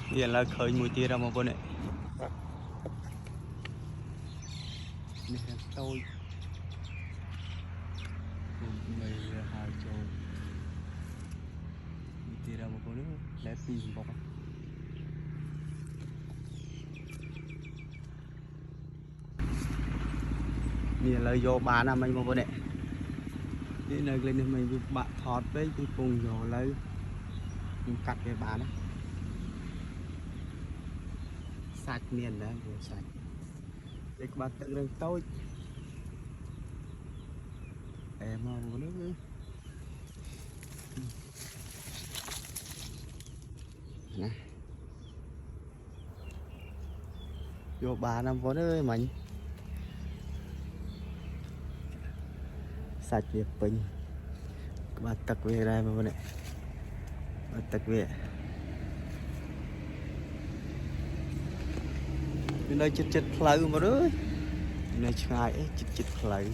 Hiện là khơi mùi tia ra một bên này. Này là tôi. Mày hai trôi. Mùi tia ra một bên nữa. Lẽ pin bọc. Hiện là vô bà nằm anh một bên này. Đi nơi lên mình bạn thọt với cái cùng vô lấy. Mình cắt cái bà đó. Sạch miền đó, vừa sạch. Để các bạn tự rừng tôi. Em một nước. Nè. Vô bà nằm vô ơi mình. Sạch việc bình. Các bạn tật về đây mà này. Bạn tật về. Nơi chích chích phơi mà đó. Nơi ngay chích chích phơi.